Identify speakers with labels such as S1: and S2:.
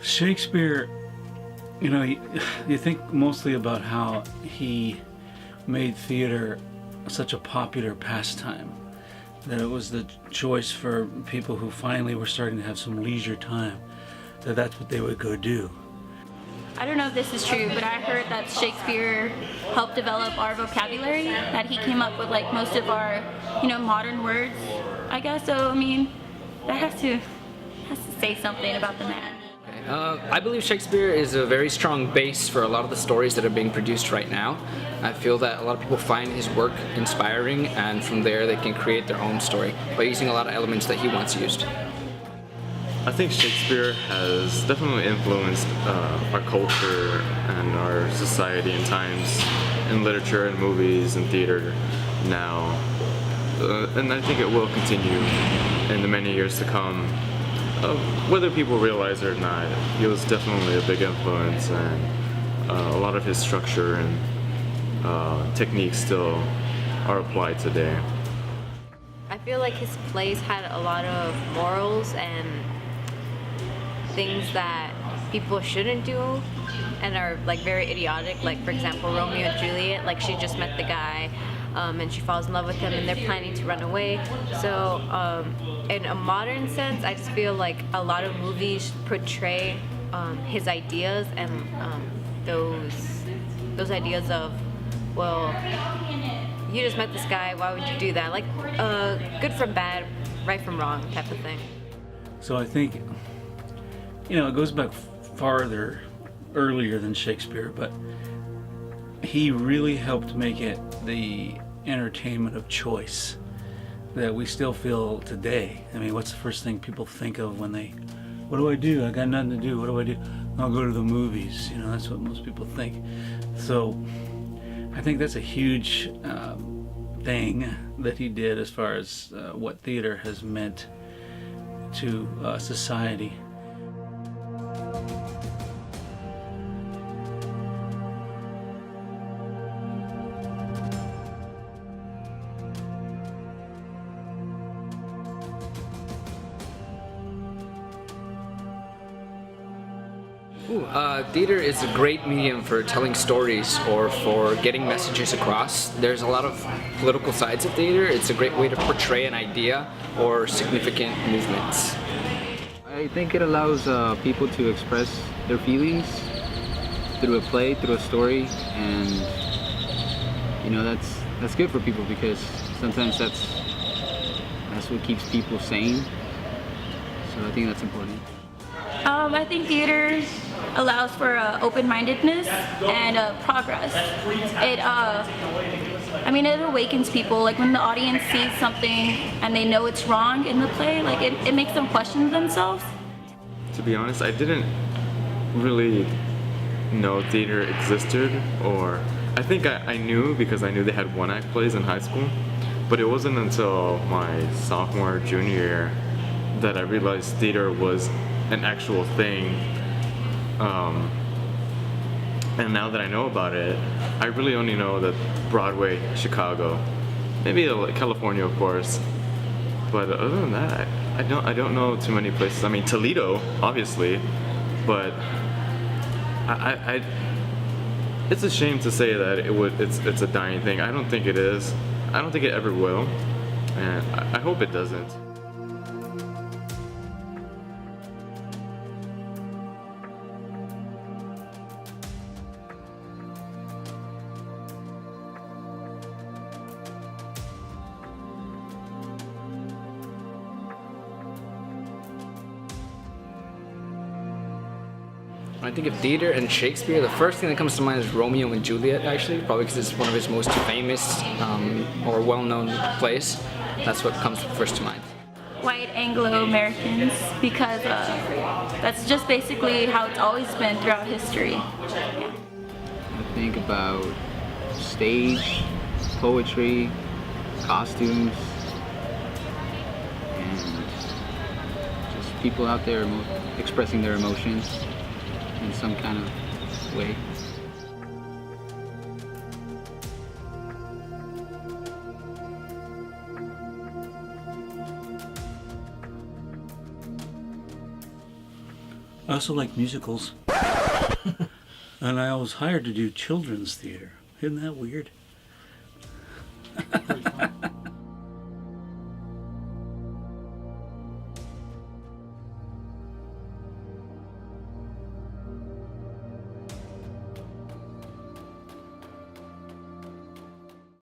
S1: Shakespeare, you think mostly about how he made theater such a popular pastime, that it was the choice for people who finally were starting to have some leisure time, that's what they would go do.
S2: I don't know if this is true, but I heard that Shakespeare helped develop our vocabulary, that he came up with like most of our, modern words, I guess. So, that has to say something about the man.
S3: I believe Shakespeare is a very strong base for a lot of the stories that are being produced right now. I feel that a lot of people find his work inspiring, and from there they can create their own story by using a lot of elements that he once used.
S4: I think Shakespeare has definitely influenced our culture and our society and times in literature and movies and theater now. And I think it will continue in the many years to come. Whether people realize it or not, he was definitely a big influence, and a lot of his structure and techniques still are applied today.
S5: I feel like his plays had a lot of morals and things that people shouldn't do and are like very idiotic. Like, for example, Romeo and Juliet, like she just met the guy and she falls in love with him and they're planning to run away. So in a modern sense, I just feel like a lot of movies portray his ideas and those ideas of, well, you just met this guy, why would you do that? Like good from bad, right from wrong type of thing.
S1: So I think, it goes back earlier than Shakespeare, but he really helped make it the entertainment of choice that we still feel today. What's the first thing people think of when what do I do? I got nothing to do. What do I do? I'll go to the movies. That's what most people think. So I think that's a huge thing that he did as far as what theater has meant to society.
S3: Theater is a great medium for telling stories or for getting messages across. There's a lot of political sides of theater. It's a great way to portray an idea or significant movements.
S6: I think it allows people to express their feelings through a play, through a story, and that's good for people because sometimes that's what keeps people sane. So I think that's important.
S2: I think theater allows for open-mindedness and progress. It awakens people. Like when the audience sees something and they know it's wrong in the play, like it makes them question themselves.
S4: To be honest, I didn't really know theater existed, or I think I knew because I knew they had one-act plays in high school, but it wasn't until my sophomore, junior year that I realized theater was an actual thing. And now that I know about it, I really only know that Broadway, Chicago, maybe California, of course. But other than that, I don't know too many places. Toledo, obviously, but it's a shame to say that it's a dying thing. I don't think it is. I don't think it ever will, and I hope it doesn't.
S3: When I think of theater and Shakespeare, the first thing that comes to mind is Romeo and Juliet, actually, probably because it's one of his most famous or well-known plays. That's what comes first to mind.
S2: White Anglo-Americans, because that's just basically how it's always been throughout history. Yeah.
S6: I think about stage, poetry, costumes, and just people out there expressing their emotions in some kind of way.
S1: I also like musicals. And I was hired to do children's theater. Isn't that weird?